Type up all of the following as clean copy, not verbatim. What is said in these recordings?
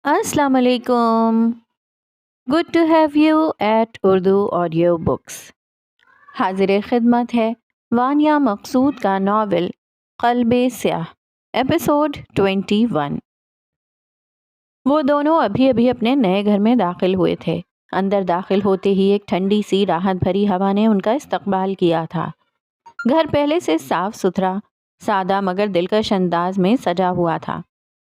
السلام علیکم. Good to have you at Urdu audio books. حاضر خدمت ہے وانیہ مقصود کا ناول قلب سیاہ، ایپیسوڈ 21. وہ دونوں ابھی ابھی اپنے نئے گھر میں داخل ہوئے تھے. اندر داخل ہوتے ہی ایک ٹھنڈی سی راحت بھری ہوا نے ان کا استقبال کیا تھا. گھر پہلے سے صاف ستھرا، سادہ مگر دلکش انداز میں سجا ہوا تھا.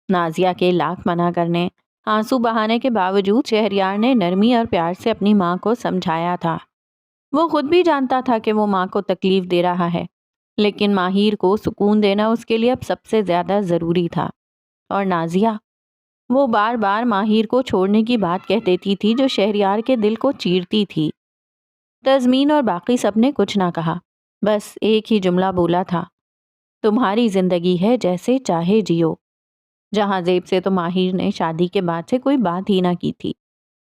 نازیہ کے لاکھ منع کرنے، آنسو بہانے کے باوجود شہریار نے نرمی اور پیار سے اپنی ماں کو سمجھایا تھا. وہ خود بھی جانتا تھا کہ وہ ماں کو تکلیف دے رہا ہے، لیکن ماہر کو سکون دینا اس کے لیے اب سب سے زیادہ ضروری تھا. اور نازیہ، وہ بار بار ماہر کو چھوڑنے کی بات کہہ دیتی تھی جو شہریار کے دل کو چیرتی تھی. تزمین اور باقی سب نے کچھ نہ کہا، بس ایک ہی جملہ بولا تھا: تمہاری زندگی ہے، جیسے چاہے جیو. جہاں زیب سے تو ماہر نے شادی کے بعد سے کوئی بات ہی نہ کی تھی.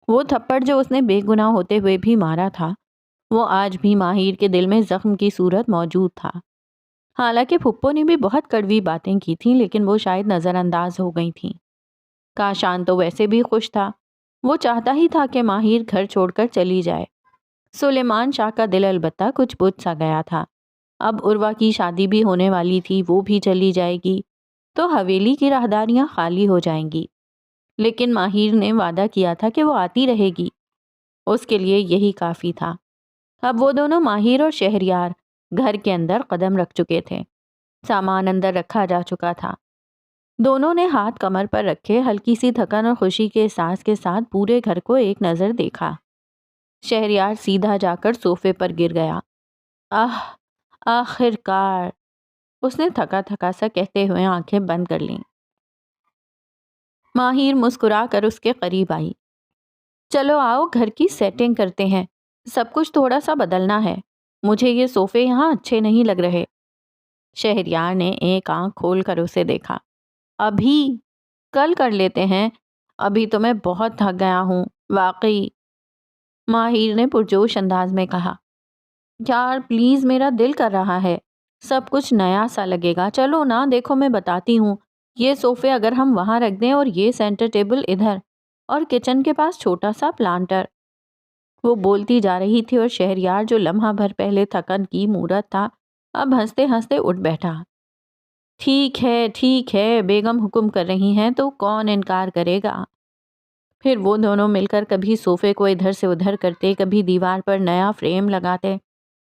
وہ تھپڑ جو اس نے بے گناہ ہوتے ہوئے بھی مارا تھا، وہ آج بھی ماہر کے دل میں زخم کی صورت موجود تھا. حالانکہ پھپھو نے بھی بہت کڑوی باتیں کی تھیں، لیکن وہ شاید نظر انداز ہو گئی تھیں. کاشان تو ویسے بھی خوش تھا. وہ چاہتا ہی تھا کہ ماہر گھر چھوڑ کر چلی جائے. سلیمان شاہ کا دل البتہ کچھ بجھ سا گیا تھا. اب عروہ کی شادی بھی ہونے والی تھی، وہ بھی چلی جائے گی تو حویلی کی راہداریاں خالی ہو جائیں گی. لیکن ماہر نے وعدہ کیا تھا کہ وہ آتی رہے گی. اس کے لیے یہی کافی تھا. اب وہ دونوں ماہر اور شہریار گھر کے اندر قدم رکھ چکے تھے. سامان اندر رکھا جا چکا تھا. دونوں نے ہاتھ کمر پر رکھے ہلکی سی تھکن اور خوشی کے احساس کے ساتھ پورے گھر کو ایک نظر دیکھا. شہریار سیدھا جا کر صوفے پر گر گیا. آخر کار، اس نے تھکا تھکا سا کہتے ہوئے آنکھیں بند کر لیں. ماہر مسکرا کر اس کے قریب آئی. چلو آؤ، گھر کی سیٹنگ کرتے ہیں. سب کچھ تھوڑا سا بدلنا ہے. مجھے یہ صوفے یہاں اچھے نہیں لگ رہے. شہریار نے ایک آنکھ کھول کر اسے دیکھا. ابھی؟ کل کر لیتے ہیں. ابھی تو میں بہت تھک گیا ہوں، واقعی. ماہر نے پرجوش انداز میں کہا. یار پلیز، میرا دل کر رہا ہے. سب کچھ نیا سا لگے گا. چلو نا، دیکھو میں بتاتی ہوں. یہ صوفے اگر ہم وہاں رکھ دیں اور یہ سینٹر ٹیبل ادھر، اور کچن کے پاس چھوٹا سا پلانٹر. وہ بولتی جا رہی تھی اور شہریار جو لمحہ بھر پہلے تھکن کی مورت تھا، اب ہنستے ہنستے اٹھ بیٹھا. ٹھیک ہے، بیگم حکم کر رہی ہیں تو کون انکار کرے گا. پھر وہ دونوں مل کر کبھی صوفے کو ادھر سے ادھر کرتے، کبھی دیوار پر نیا فریم لگاتے،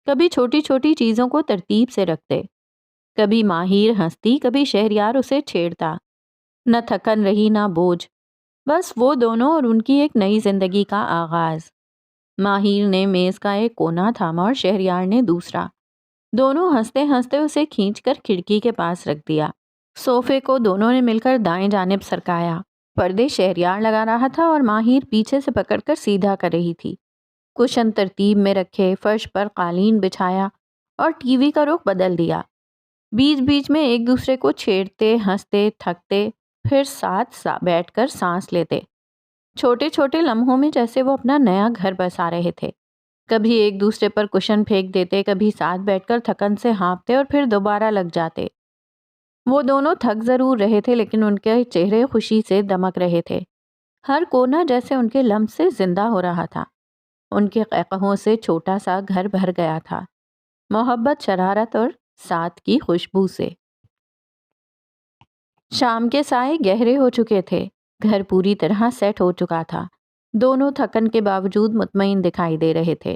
کبھی چھوٹی چھوٹی چیزوں کو ترتیب سے رکھتے. کبھی ماہر ہنستی، کبھی شہریار اسے چھیڑتا. نہ تھکن رہی نہ بوجھ، بس وہ دونوں اور ان کی ایک نئی زندگی کا آغاز. ماہر نے میز کا ایک کونا تھاما اور شہریار نے دوسرا. دونوں ہنستے ہنستے اسے کھینچ کر کھڑکی کے پاس رکھ دیا. صوفے کو دونوں نے مل کر دائیں جانب سرکایا. پردے شہریار لگا رہا تھا اور ماہر پیچھے سے پکڑ کر سیدھا کر رہی تھی. کشن ترتیب میں رکھے، فرش پر قالین بچھایا اور ٹی وی کا رخ بدل دیا. بیچ بیچ میں ایک دوسرے کو چھیڑتے، ہنستے، تھکتے، پھر ساتھ بیٹھ کر سانس لیتے. چھوٹے چھوٹے لمحوں میں جیسے وہ اپنا نیا گھر بسا رہے تھے. کبھی ایک دوسرے پر کشن پھینک دیتے، کبھی ساتھ بیٹھ کر تھکن سے ہانپتے اور پھر دوبارہ لگ جاتے. وہ دونوں تھک ضرور رہے تھے، لیکن ان کے چہرے خوشی سے دمک رہے تھے. ہر کونا جیسے ان کے لمس سے زندہ ہو رہا تھا. ان کے قہقہوں سے چھوٹا سا گھر بھر گیا تھا، محبت، شرارت اور ساتھ کی خوشبو سے. شام کے سائے گہرے ہو چکے تھے. گھر پوری طرح سیٹ ہو چکا تھا. دونوں تھکن کے باوجود مطمئن دکھائی دے رہے تھے.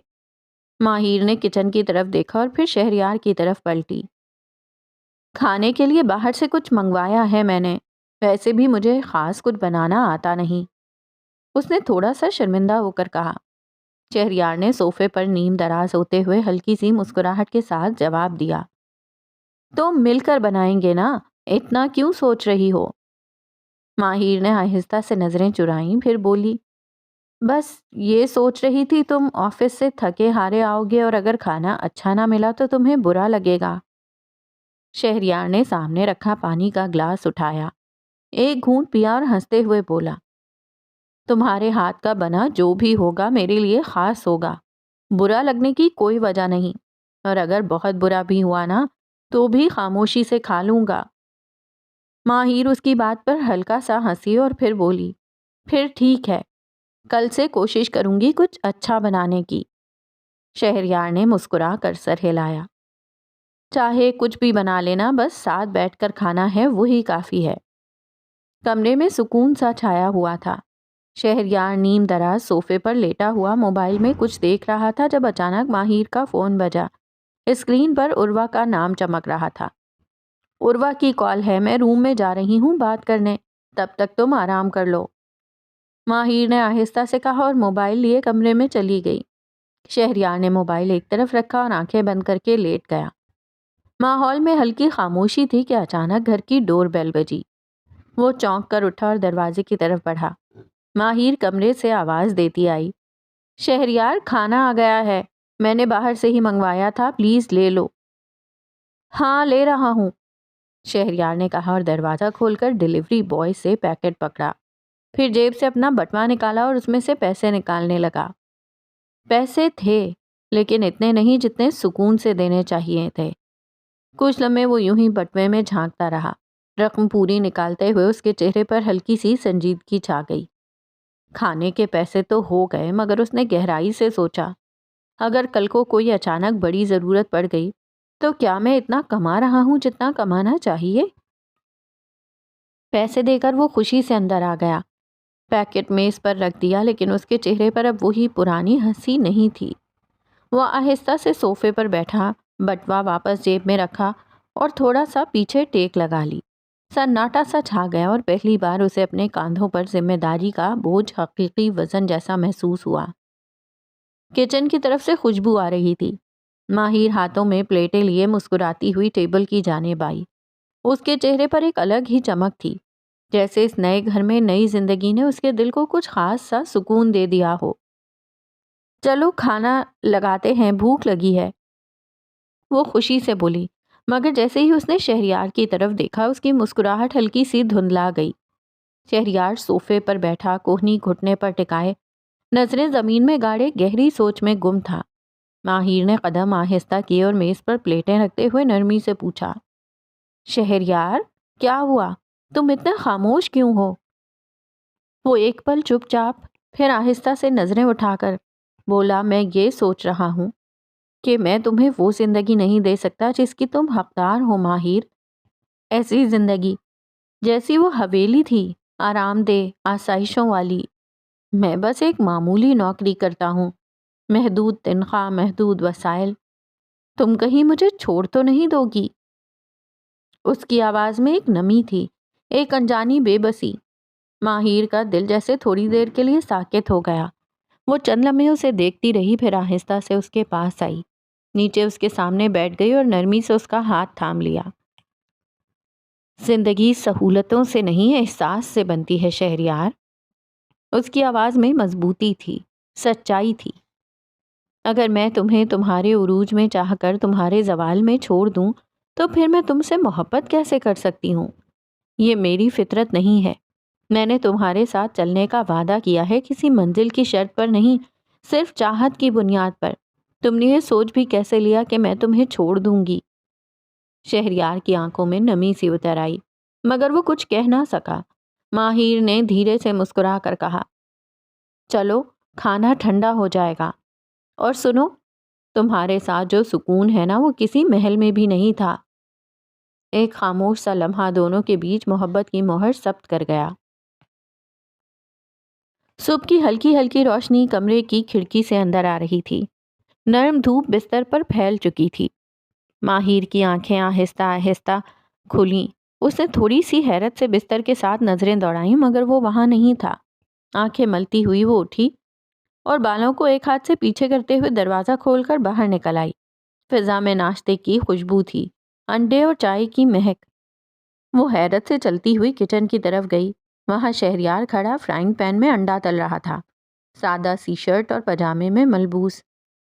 ماہر نے کچن کی طرف دیکھا اور پھر شہریار کی طرف پلٹی. کھانے کے لیے باہر سے کچھ منگوایا ہے میں نے، ویسے بھی مجھے خاص کچھ بنانا آتا نہیں، اس نے تھوڑا سا شرمندہ ہو کر کہا. شہریار نے صوفے پر نیم دراز ہوتے ہوئے ہلکی سی مسکراہٹ کے ساتھ جواب دیا. تو مل کر بنائیں گے نا، اتنا کیوں سوچ رہی ہو؟ ماہر نے آہستہ سے نظریں چرائیں، پھر بولی. بس یہ سوچ رہی تھی تم آفس سے تھکے ہارے آؤ گے اور اگر کھانا اچھا نہ ملا تو تمہیں برا لگے گا. شہریار نے سامنے رکھا پانی کا گلاس اٹھایا، ایک گھونٹ پیا اور ہنستے ہوئے بولا. تمہارے ہاتھ کا بنا جو بھی ہوگا میرے لیے خاص ہوگا. برا لگنے کی کوئی وجہ نہیں، اور اگر بہت برا بھی ہوا نا تو بھی خاموشی سے کھا لوں گا. ماہر اس کی بات پر ہلکا سا ہنسی اور پھر بولی. پھر ٹھیک ہے، کل سے کوشش کروں گی کچھ اچھا بنانے کی۔ شہریار نے مسکرا کر سر ہلایا۔ چاہے کچھ بھی بنا لینا، بس ساتھ بیٹھ کر کھانا ہے وہی کافی ہے۔ کمرے میں سکون سا چھایا ہوا تھا۔ شہریار نیم دراز صوفے پر لیٹا ہوا موبائل میں کچھ دیکھ رہا تھا جب اچانک ماہیر کا فون بجا۔ اسکرین پر عروہ کا نام چمک رہا تھا۔ عروہ کی کال ہے، میں روم میں جا رہی ہوں بات کرنے، تب تک تم آرام کر لو، ماہیر نے آہستہ سے کہا اور موبائل لیے کمرے میں چلی گئی۔ شہریار نے موبائل ایک طرف رکھا اور آنکھیں بند کر کے لیٹ گیا۔ ماحول میں ہلکی خاموشی تھی کہ اچانک گھر کی ڈور بیل بجی۔ وہ چونک کر اٹھا اور دروازے کی طرف بڑھا۔ ماہیر کمرے سے آواز دیتی آئی، شہریار کھانا آ گیا ہے، میں نے باہر سے ہی منگوایا تھا، پلیز لے لو۔ ہاں لے رہا ہوں، شہریار نے کہا اور دروازہ کھول کر ڈیلیوری بوائے سے پیکٹ پکڑا۔ پھر جیب سے اپنا بٹوا نکالا اور اس میں سے پیسے نکالنے لگا۔ پیسے تھے لیکن اتنے نہیں جتنے سکون سے دینے چاہیے تھے۔ کچھ لمحے وہ یوں ہی بٹوے میں جھانکتا رہا۔ رقم پوری نکالتے ہوئے اس کے چہرے پر ہلکی سی سنجیدگی چھا گئی۔ کھانے کے پیسے تو ہو گئے، مگر اس نے گہرائی سے سوچا، اگر کل کو کوئی اچانک بڑی ضرورت پڑ گئی تو کیا میں اتنا کما رہا ہوں جتنا کمانا چاہیے؟ پیسے دے کر وہ خوشی سے اندر آ گیا۔ پیکٹ میز پر رکھ دیا، لیکن اس کے چہرے پر اب وہی پرانی ہنسی نہیں تھی۔ وہ آہستہ سے صوفے پر بیٹھا، بٹوا واپس جیب میں رکھا اور تھوڑا سا پیچھے ٹیک لگا لی۔ سناٹا سا چھا گیا اور پہلی بار اسے اپنے کاندھوں پر ذمہ داری کا بوجھ حقیقی وزن جیسا محسوس ہوا۔ کچن کی طرف سے خوشبو آ رہی تھی۔ ماہیر ہاتھوں میں پلیٹیں لیے مسکراتی ہوئی ٹیبل کی جانب آئی۔ اس کے چہرے پر ایک الگ ہی چمک تھی، جیسے اس نئے گھر میں نئی زندگی نے اس کے دل کو کچھ خاص سا سکون دے دیا ہو۔ چلو کھانا لگاتے ہیں، بھوک لگی ہے، وہ خوشی سے بولی، مگر جیسے ہی اس نے شہریار کی طرف دیکھا اس کی مسکراہٹ ہلکی سی دھندلا گئی۔ شہریار صوفے پر بیٹھا، کوہنی گھٹنے پر ٹکائے، نظریں زمین میں گاڑے گہری سوچ میں گم تھا۔ ماہیر نے قدم آہستہ کیے اور میز پر پلیٹیں رکھتے ہوئے نرمی سے پوچھا، شہریار کیا ہوا؟ تم اتنے خاموش کیوں ہو؟ وہ ایک پل چپ چاپ، پھر آہستہ سے نظریں اٹھا کر بولا، میں یہ سوچ رہا ہوں کہ میں تمہیں وہ زندگی نہیں دے سکتا جس کی تم حقدار ہو ماہیر۔ ایسی زندگی جیسی وہ حویلی تھی، آرام دہ، آسائشوں والی۔ میں بس ایک معمولی نوکری کرتا ہوں، محدود تنخواہ، محدود وسائل۔ تم کہیں مجھے چھوڑ تو نہیں دو گی؟ اس کی آواز میں ایک نمی تھی، ایک انجانی بے بسی۔ ماہیر کا دل جیسے تھوڑی دیر کے لیے ساکت ہو گیا۔ وہ چند لمحے اسے دیکھتی رہی، پھر آہستہ سے اس کے پاس آئی، نیچے اس کے سامنے بیٹھ گئی اور نرمی سے اس کا ہاتھ تھام لیا۔ زندگی سہولتوں سے نہیں، احساس سے بنتی ہے شہریار۔ اس کی آواز میں مضبوطی تھی، سچائی تھی۔ اگر میں تمہیں تمہارے عروج میں چاہ کر تمہارے زوال میں چھوڑ دوں تو پھر میں تم سے محبت کیسے کر سکتی ہوں؟ یہ میری فطرت نہیں ہے۔ میں نے تمہارے ساتھ چلنے کا وعدہ کیا ہے، کسی منزل کی شرط پر نہیں، صرف چاہت کی بنیاد پر۔ تم نے یہ سوچ بھی کیسے لیا کہ میں تمہیں چھوڑ دوں گی؟ شہریار کی آنکھوں میں نمی سی اتر آئی، مگر وہ کچھ کہہ نہ سکا۔ ماہیر نے دھیرے سے مسکرا کر کہا، چلو کھانا ٹھنڈا ہو جائے گا، اور سنو، تمہارے ساتھ جو سکون ہے نا، وہ کسی محل میں بھی نہیں تھا۔ ایک خاموش سا لمحہ دونوں کے بیچ محبت کی مہر ثبت کر گیا۔ صبح کی ہلکی ہلکی روشنی کمرے کی کھڑکی سے اندر آ رہی تھی۔ نرم دھوپ بستر پر پھیل چکی تھی۔ ماہیر کی آنکھیں آہستہ آہستہ کھلیں۔ اس نے تھوڑی سی حیرت سے بستر کے ساتھ نظریں دوڑائیں، مگر وہ وہاں نہیں تھا۔ آنکھیں ملتی ہوئی وہ اٹھی اور بالوں کو ایک ہاتھ سے پیچھے کرتے ہوئے دروازہ کھول کر باہر نکل آئی۔ فضا میں ناشتے کی خوشبو تھی، انڈے اور چائے کی مہک۔ وہ حیرت سے چلتی ہوئی کچن کی طرف گئی۔ وہاں شہریار کھڑا فرائنگ پین میں انڈا تل رہا تھا، سادہ سی شرٹ اور پاجامے میں ملبوس۔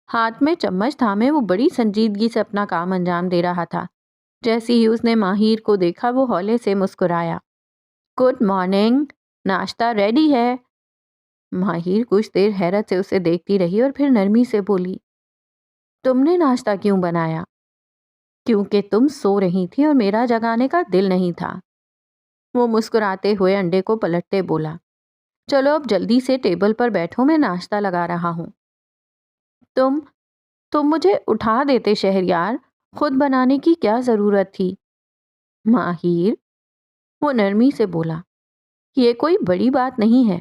ہاتھ میں چمچ تھامے وہ بڑی سنجیدگی سے اپنا کام انجام دے رہا تھا۔ جیسے ہی اس نے ماہیر کو دیکھا وہ ہولے سے مسکرایا، گڈ مارننگ، ناشتہ ریڈی ہے۔ ماہیر کچھ دیر حیرت سے اسے دیکھتی رہی اور پھر نرمی سے بولی، تم نے ناشتہ کیوں بنایا؟ کیونکہ تم سو رہی تھی اور میرا جگانے کا دل نہیں تھا۔ وہ مسکراتے ہوئے انڈے کو پلٹتے بولا، چلو اب جلدی سے ٹیبل پر بیٹھو، میں ناشتہ لگا رہا ہوں۔ تم تم مجھے اٹھا دیتے شہریار، خود بنانے کی کیا ضرورت تھی؟ ماہر، وہ نرمی سے بولا، یہ کوئی بڑی بات نہیں ہے،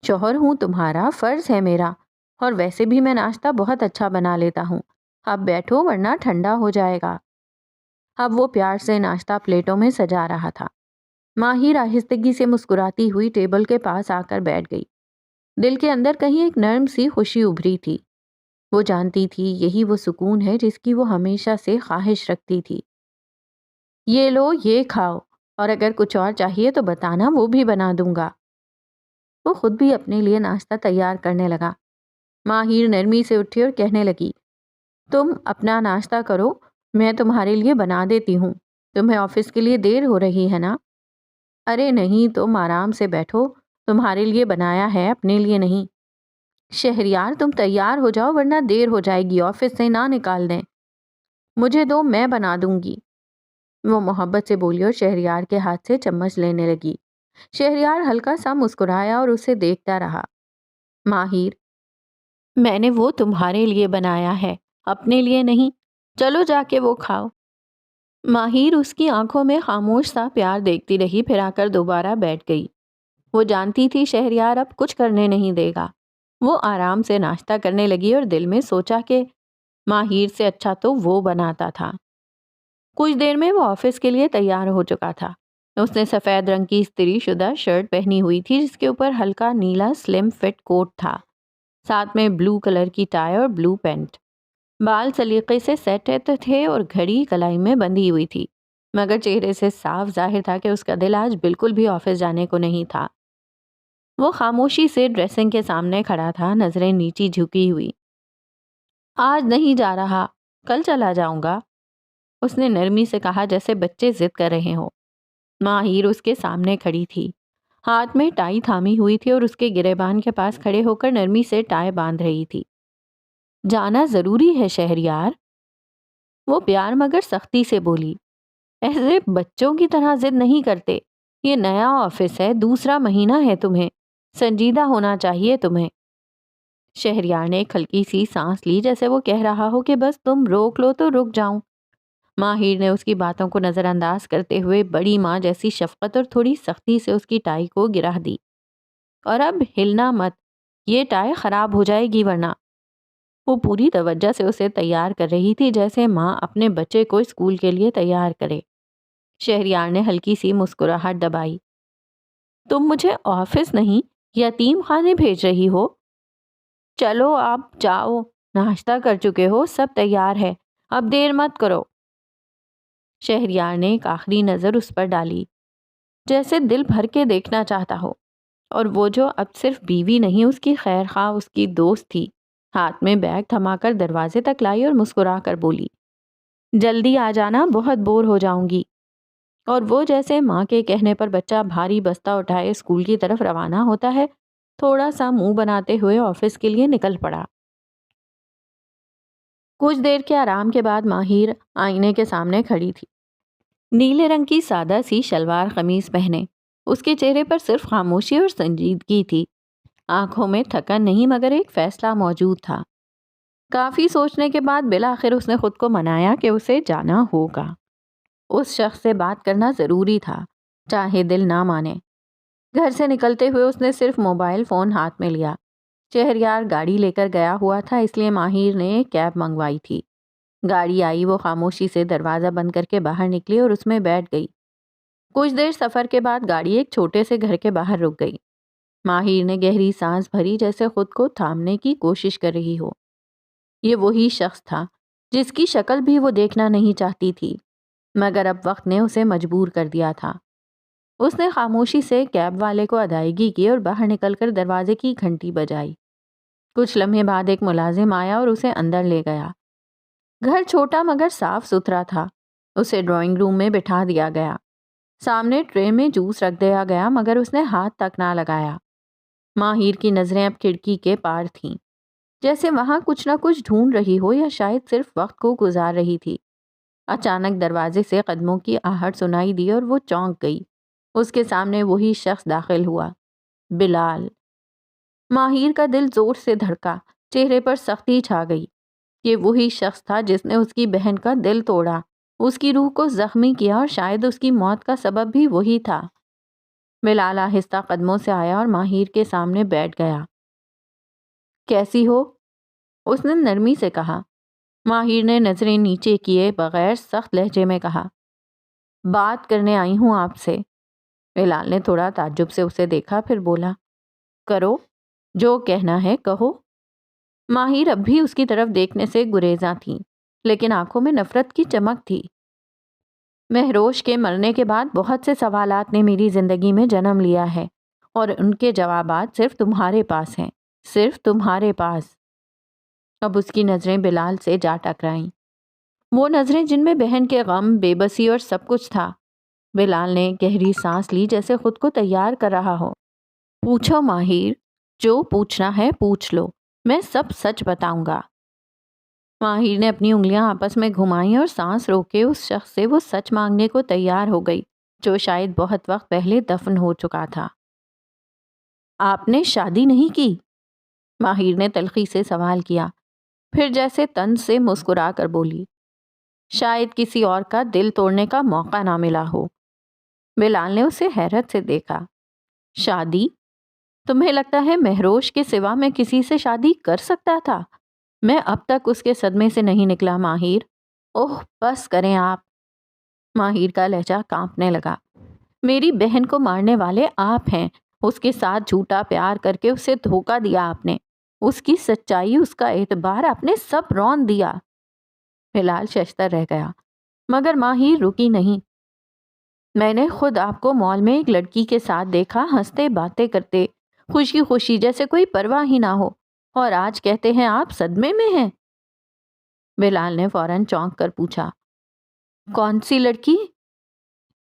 شوہر ہوں تمہارا، فرض ہے میرا، اور ویسے بھی میں ناشتہ بہت اچھا بنا لیتا ہوں۔ اب بیٹھو ورنہ ٹھنڈا ہو جائے گا۔ اب وہ پیار سے ناشتہ پلیٹوں میں سجا رہا تھا۔ ماہر آہستگی سے مسکراتی ہوئی ٹیبل کے پاس آ کر بیٹھ گئی۔ دل کے اندر کہیں ایک نرم سی خوشی ابھری تھی۔ وہ جانتی تھی یہی وہ سکون ہے جس کی وہ ہمیشہ سے خواہش رکھتی تھی۔ یہ لو، یہ کھاؤ، اور اگر کچھ اور چاہیے تو بتانا، وہ بھی بنا دوں گا۔ وہ خود بھی اپنے لیے ناشتہ تیار کرنے لگا۔ ماہر نرمی سے اٹھی اور کہنے لگی، تم اپنا ناشتہ کرو، میں تمہارے لیے بنا دیتی ہوں۔ تمہیں آفس کے لیے دیر ہو رہی ہے نا؟ ارے نہیں، تم آرام سے بیٹھو، تمہارے لیے بنایا ہے، اپنے لیے نہیں۔ شہریار، تم تیار ہو جاؤ ورنہ دیر ہو جائے گی، آفس سے نہ نکال دیں۔ مجھے دو، میں بنا دوں گی، وہ محبت سے بولی اور شہریار کے ہاتھ سے چمچ لینے لگی۔ شہریار ہلکا سا مسکرایا اور اسے دیکھتا رہا۔ ماہر، میں نے وہ تمہارے لیے بنایا ہے، اپنے لیے نہیں، چلو جا کے وہ کھاؤ۔ ماہر اس کی آنکھوں میں خاموش سا پیار دیکھتی رہی، پھر آ کر دوبارہ بیٹھ گئی۔ وہ جانتی تھی شہریار اب کچھ کرنے نہیں دے گا۔ وہ آرام سے ناشتہ کرنے لگی اور دل میں سوچا کہ ماہر سے اچھا تو وہ بناتا تھا۔ کچھ دیر میں وہ آفس کے لیے تیار ہو چکا تھا۔ اس نے سفید رنگ کی استری شدہ شرٹ پہنی ہوئی تھی جس کے اوپر ہلکا نیلا سلم فٹ کوٹ تھا، ساتھ میں بلو کلر کی ٹائی اور بلو پینٹ۔ بال سلیقے سے سیٹ تھے اور گھڑی کلائی میں بندھی ہوئی تھی، مگر چہرے سے صاف ظاہر تھا کہ اس کا دل آج بالکل بھی آفس جانے کو نہیں تھا۔ وہ خاموشی سے ڈریسنگ کے سامنے کھڑا تھا، نظریں نیچی جھکی ہوئی۔ آج نہیں جا رہا، کل چلا جاؤں گا، اس نے نرمی سے کہا جیسے بچے ضد کر رہے ہوں۔ ماہر اس کے سامنے کھڑی تھی، ہاتھ میں ٹائی تھامی ہوئی تھی اور اس کے گریبان کے پاس کھڑے ہو کر نرمی سے ٹائی باندھ رہی تھی۔ جانا ضروری ہے شہریار، وہ پیار مگر سختی سے بولی، ایسے بچوں کی طرح ضد نہیں کرتے، یہ نیا آفس ہے، دوسرا مہینہ ہے، تمہیں سنجیدہ ہونا چاہیے تمہیں۔ شہریار نے ایک ہلکی سی سانس لی، جیسے وہ کہہ رہا ہو کہ بس تم روک لو تو رک جاؤں۔ ماہر نے اس کی باتوں کو نظر انداز کرتے ہوئے بڑی ماں جیسی شفقت اور تھوڑی سختی سے اس کی ٹائی کو گرا دی۔ اور اب ہلنا مت، یہ ٹائی خراب ہو جائے گی ورنہ۔ وہ پوری توجہ سے اسے تیار کر رہی تھی، جیسے ماں اپنے بچے کو اسکول کے لیے تیار کرے۔ شہریار نے ہلکی سی مسکراہٹ دبائی، تم مجھے آفس نہیں یتیم خانے بھیج رہی ہو؟ چلو آپ جاؤ، ناشتہ کر چکے ہو، سب تیار ہے، اب دیر مت کرو۔ شہریار نے ایک آخری نظر اس پر ڈالی، جیسے دل بھر کے دیکھنا چاہتا ہو، اور وہ جو اب صرف بیوی نہیں، اس کی خیر خواہ، اس کی دوست تھی۔ ہاتھ میں بیگ تھما کر دروازے تک لائی اور مسکرا کر بولی، جلدی آ جانا، بہت بور ہو جاؤں گی۔ اور وہ جیسے ماں کے کہنے پر بچہ بھاری بستہ اٹھائے اسکول کی طرف روانہ ہوتا ہے، تھوڑا سا منہ بناتے ہوئے آفس کے لیے نکل پڑا۔ کچھ دیر کے آرام کے بعد ماہر آئینے کے سامنے کھڑی تھی، نیلے رنگ کی سادہ سی شلوار قمیص پہنے۔ اس کے چہرے پر صرف خاموشی اور سنجیدگی تھی، آنکھوں میں تھکن نہیں مگر ایک فیصلہ موجود تھا۔ کافی سوچنے کے بعد بالآخر اس نے خود کو منایا کہ اسے جانا ہوگا۔ اس شخص سے بات کرنا ضروری تھا، چاہے دل نہ مانے۔ گھر سے نکلتے ہوئے اس نے صرف موبائل فون ہاتھ میں لیا۔ شہریار گاڑی لے کر گیا ہوا تھا، اس لیے ماہر نے کیب منگوائی تھی۔ گاڑی آئی، وہ خاموشی سے دروازہ بند کر کے باہر نکلی اور اس میں بیٹھ گئی۔ کچھ دیر سفر کے بعد گاڑی ایک چھوٹے سے گھر کے باہر رک گئی۔ ماہر نے گہری سانس بھری، جیسے خود کو تھامنے کی کوشش کر رہی ہو۔ یہ وہی شخص تھا جس کی شکل بھی وہ دیکھنا نہیں چاہتی تھی، مگر اب وقت نے اسے مجبور کر دیا تھا۔ اس نے خاموشی سے کیب والے کو ادائیگی کی اور باہر نکل کر دروازے کی گھنٹی بجائی۔ کچھ لمحے بعد ایک ملازم آیا اور اسے اندر لے گیا۔ گھر چھوٹا مگر صاف ستھرا تھا۔ اسے ڈرائنگ روم میں بٹھا دیا گیا۔ سامنے ٹرے میں جوس رکھ دیا گیا، مگر اس نے ہاتھ تک نہ لگایا۔ ماہر کی نظریں اب کھڑکی کے پار تھیں، جیسے وہاں کچھ نہ کچھ ڈھونڈ رہی ہو یا شاید صرف وقت کو گزار رہی تھی۔ اچانک دروازے سے قدموں کی آہٹ سنائی دی اور وہ چونک گئی۔ اس کے سامنے وہی شخص داخل ہوا، بلال۔ ماہر کا دل زور سے دھڑکا، چہرے پر سختی چھا گئی۔ یہ وہی شخص تھا جس نے اس کی بہن کا دل توڑا، اس کی روح کو زخمی کیا، اور شاید اس کی موت کا سبب بھی وہی تھا۔ بلال آہستہ قدموں سے آیا اور ماہر کے سامنے بیٹھ گیا۔ کیسی ہو؟ اس نے نرمی سے کہا۔ ماہر نے نظریں نیچے کیے بغیر سخت لہجے میں کہا، بات کرنے آئی ہوں آپ سے۔ بلال نے تھوڑا تعجب سے اسے دیکھا، پھر بولا، کرو، جو کہنا ہے کہو۔ ماہر اب بھی اس کی طرف دیکھنے سے گریزاں تھیں، لیکن آنکھوں میں نفرت کی چمک تھی۔ مہروش کے مرنے کے بعد بہت سے سوالات نے میری زندگی میں جنم لیا ہے، اور ان کے جوابات صرف تمہارے پاس ہیں، صرف تمہارے پاس۔ اب اس کی نظریں بلال سے جا ٹکرائیں، وہ نظریں جن میں بہن کے غم، بے بسی اور سب کچھ تھا۔ بلال نے گہری سانس لی، جیسے خود کو تیار کر رہا ہو۔ پوچھو ماہر، جو پوچھنا ہے پوچھ لو، میں سب سچ بتاؤں گا۔ ماہر نے اپنی انگلیاں آپس میں گھمائیں اور سانس روکے اس شخص سے وہ سچ مانگنے کو تیار ہو گئی جو شاید بہت وقت پہلے دفن ہو چکا تھا۔ آپ نے شادی نہیں کی؟ ماہر نے تلخی سے سوال کیا، پھر جیسے طنز سے مسکرا کر بولی، شاید کسی اور کا دل توڑنے کا موقع نہ ملا ہو۔ بلال نے اسے حیرت سے دیکھا۔ شادی؟ تمہیں لگتا ہے مہروش کے سوا میں کسی سے شادی کر سکتا تھا؟ میں اب تک اس کے صدمے سے نہیں نکلا ماہر۔ اوہ بس کریں آپ۔ ماہر کا لہجہ کانپنے لگا۔ میری بہن کو مارنے والے آپ ہیں، اس کے ساتھ جھوٹا پیار کر کے اسے دھوکہ دیا آپ نے، اس کی سچائی، اس کا اعتبار آپ نے سب رون دیا۔ بلال ششدر رہ گیا، مگر ماہر رکی نہیں۔ میں نے خود آپ کو مال میں ایک لڑکی کے ساتھ دیکھا، ہنستے باتیں کرتے، خوشی خوشی، جیسے کوئی پرواہ ہی نہ ہو، اور آج کہتے ہیں آپ صدمے میں ہیں۔ بلال نے فوراً چونک کر پوچھا، کون سی لڑکی؟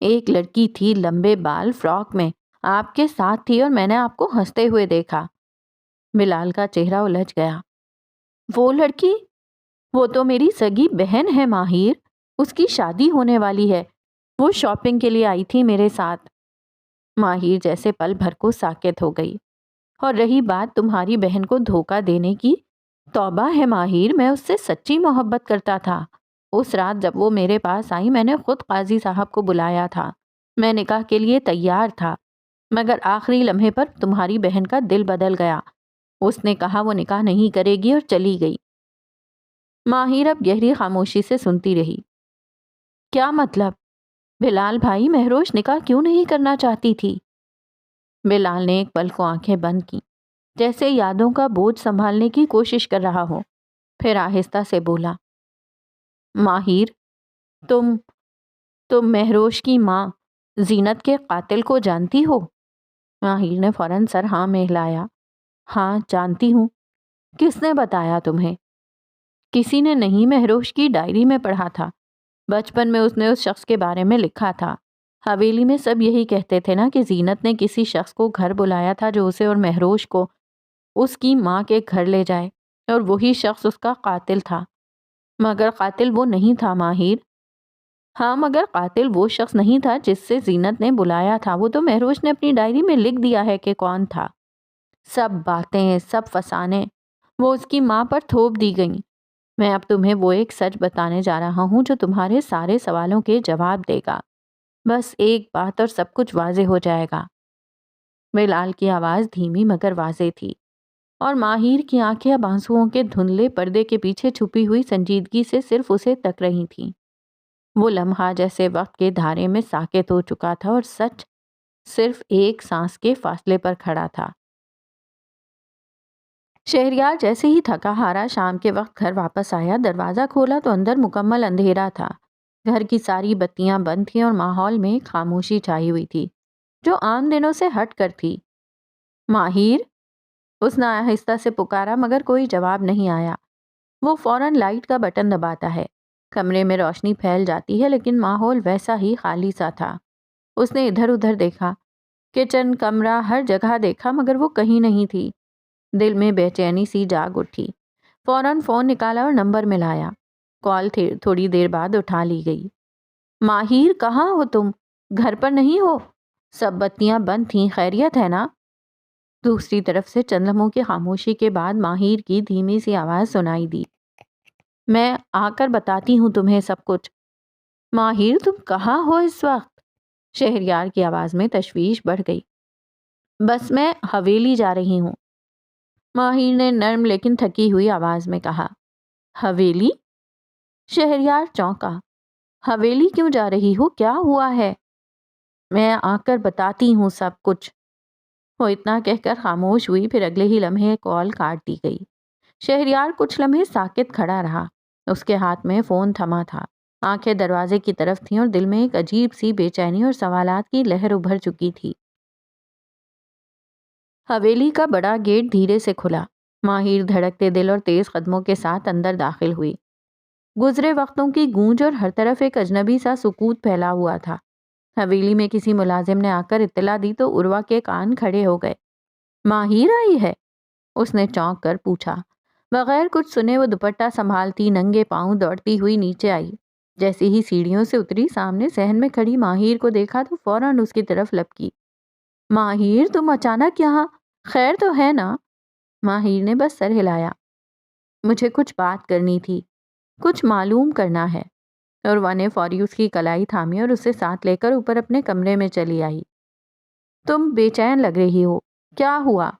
ایک لڑکی تھی، لمبے بال، فراک میں، آپ کے ساتھ تھی، اور میں نے آپ کو ہنستے ہوئے دیکھا۔ بلال کا چہرہ الجھ گیا۔ وہ لڑکی؟ وہ تو میری سگی بہن ہے ماہر، اس کی شادی ہونے والی ہے، وہ شاپنگ کے لیے آئی تھی میرے ساتھ۔ ماہر جیسے پل بھر کو ساکت ہو گئی۔ اور رہی بات تمہاری بہن کو دھوکہ دینے کی، توبہ ہے ماہر، میں اس سے سچی محبت کرتا تھا۔ اس رات جب وہ میرے پاس آئی، میں نے خود قاضی صاحب کو بلایا تھا، میں نکاح کے لیے تیار تھا، مگر آخری لمحے پر تمہاری بہن کا دل بدل گیا، اس نے کہا وہ نکاح نہیں کرے گی اور چلی گئی۔ ماہر اب گہری خاموشی سے سنتی رہی۔ کیا مطلب؟ بلال بھائی، مہروش نکاح کیوں نہیں کرنا چاہتی تھی؟ بلال نے ایک پل کو آنکھیں بند کی، جیسے یادوں کا بوجھ سنبھالنے کی کوشش کر رہا ہو، پھر آہستہ سے بولا، ماہر، تم مہروش کی ماں زینت کے قاتل کو جانتی ہو؟ ماہر نے فوراً سر ہاں میں ہلایا۔ ہاں جانتی ہوں۔ کس نے بتایا تمہیں؟ کسی نے نہیں، مہروش کی ڈائری میں پڑھا تھا، بچپن میں اس نے اس شخص کے بارے میں لکھا تھا۔ حویلی میں سب یہی کہتے تھے نا کہ زینت نے کسی شخص کو گھر بلایا تھا جو اسے اور مہروش کو اس کی ماں کے گھر لے جائے، اور وہی شخص اس کا قاتل تھا۔ مگر قاتل وہ نہیں تھا ماہر۔ ہاں، مگر قاتل وہ شخص نہیں تھا جس سے زینت نے بلایا تھا، وہ تو مہروش نے اپنی ڈائری میں لکھ دیا ہے کہ کون تھا۔ سب باتیں، سب فسانے وہ اس کی ماں پر تھوپ دی گئیں۔ میں اب تمہیں وہ ایک سچ بتانے جا رہا ہوں جو تمہارے سارے سوالوں کے جواب دے گا۔ بس ایک بات اور سب کچھ واضح ہو جائے گا۔ بلال کی آواز دھیمی مگر واضح تھی، اور ماہر کی آنکھیں اب آنسوؤں کے دھندلے پردے کے پیچھے چھپی ہوئی سنجیدگی سے صرف اسے تک رہی تھیں۔ وہ لمحہ جیسے وقت کے دھارے میں ساکت ہو چکا تھا، اور سچ صرف ایک سانس کے فاصلے پر کھڑا تھا۔ شہریار جیسے ہی تھکا ہارا شام کے وقت گھر واپس آیا، دروازہ کھولا تو اندر مکمل اندھیرا تھا۔ گھر کی ساری بتیاں بند تھیں اور ماحول میں خاموشی چھائی ہوئی تھی جو عام دنوں سے ہٹ کر تھی۔ ماہر، اس نے آہستہ سے پکارا، مگر کوئی جواب نہیں آیا۔ وہ فوراً لائٹ کا بٹن دباتا ہے، کمرے میں روشنی پھیل جاتی ہے، لیکن ماحول ویسا ہی خالی سا تھا۔ اس نے ادھر ادھر دیکھا، کچن، کمرہ، ہر جگہ دیکھا، مگر وہ کہیں نہیں تھی۔ دل میں بے چینی سی جاگ اٹھی۔ فوراً فون نکالا اور نمبر ملایا۔ کال تھوڑی دیر بعد اٹھا لی گئی۔ ماہر، کہاں ہو تم؟ گھر پر نہیں ہو؟ سب بتیاں بند تھیں، خیریت ہے نا؟ دوسری طرف سے چند لمحوں کی خاموشی کے بعد ماہر کی دھیمی سی آواز سنائی دی، میں آ کر بتاتی ہوں تمہیں سب کچھ۔ ماہر تم کہاں ہو اس وقت؟ شہریار کی آواز میں تشویش بڑھ گئی۔ بس میں حویلی جا رہی ہوں، ماہر نے نرم لیکن تھکی ہوئی آواز میں کہا۔ حویلی؟ شہریار چونکا۔ حویلی کیوں جا رہی ہو؟ کیا ہوا ہے؟ میں آ کر بتاتی ہوں سب کچھ۔ وہ اتنا کہہ کر خاموش ہوئی، پھر اگلے ہی لمحے کال کاٹ دی گئی۔ شہریار کچھ لمحے ساکت کھڑا رہا، اس کے ہاتھ میں فون تھما تھا، آنکھیں دروازے کی طرف تھیں اور دل میں ایک عجیب سی بے چینی اور سوالات کی لہر ابھر چکی تھی۔ حویلی کا بڑا گیٹ دھیرے سے کھلا، ماہر دھڑکتے دل اور تیز قدموں کے ساتھ اندر داخل ہوئی۔ گزرے وقتوں کی گونج اور ہر طرف ایک اجنبی سا سکوت پھیلا ہوا تھا۔ حویلی میں کسی ملازم نے آ کر اطلاع دی تو عروہ کے کان کھڑے ہو گئے۔ ماہر آئی ہے؟ اس نے چونک کر پوچھا۔ بغیر کچھ سنے وہ دوپٹہ سنبھالتی ننگے پاؤں دوڑتی ہوئی نیچے آئی۔ جیسے ہی سیڑھیوں سے اتری، سامنے صحن میں کھڑی ماہر کو دیکھا تو فوراً اس کی طرف لپکی۔ ماہر تم اچانک یہاں؟ خیر تو ہے نا؟ ماہر نے بس سر ہلایا۔ مجھے کچھ بات کرنی تھی، کچھ معلوم کرنا ہے۔ عروہ نے فوری اس کی کلائی تھامی اور اسے ساتھ لے کر اوپر اپنے کمرے میں چلی آئی۔ تم بے چین لگ رہی ہو، کیا ہوا؟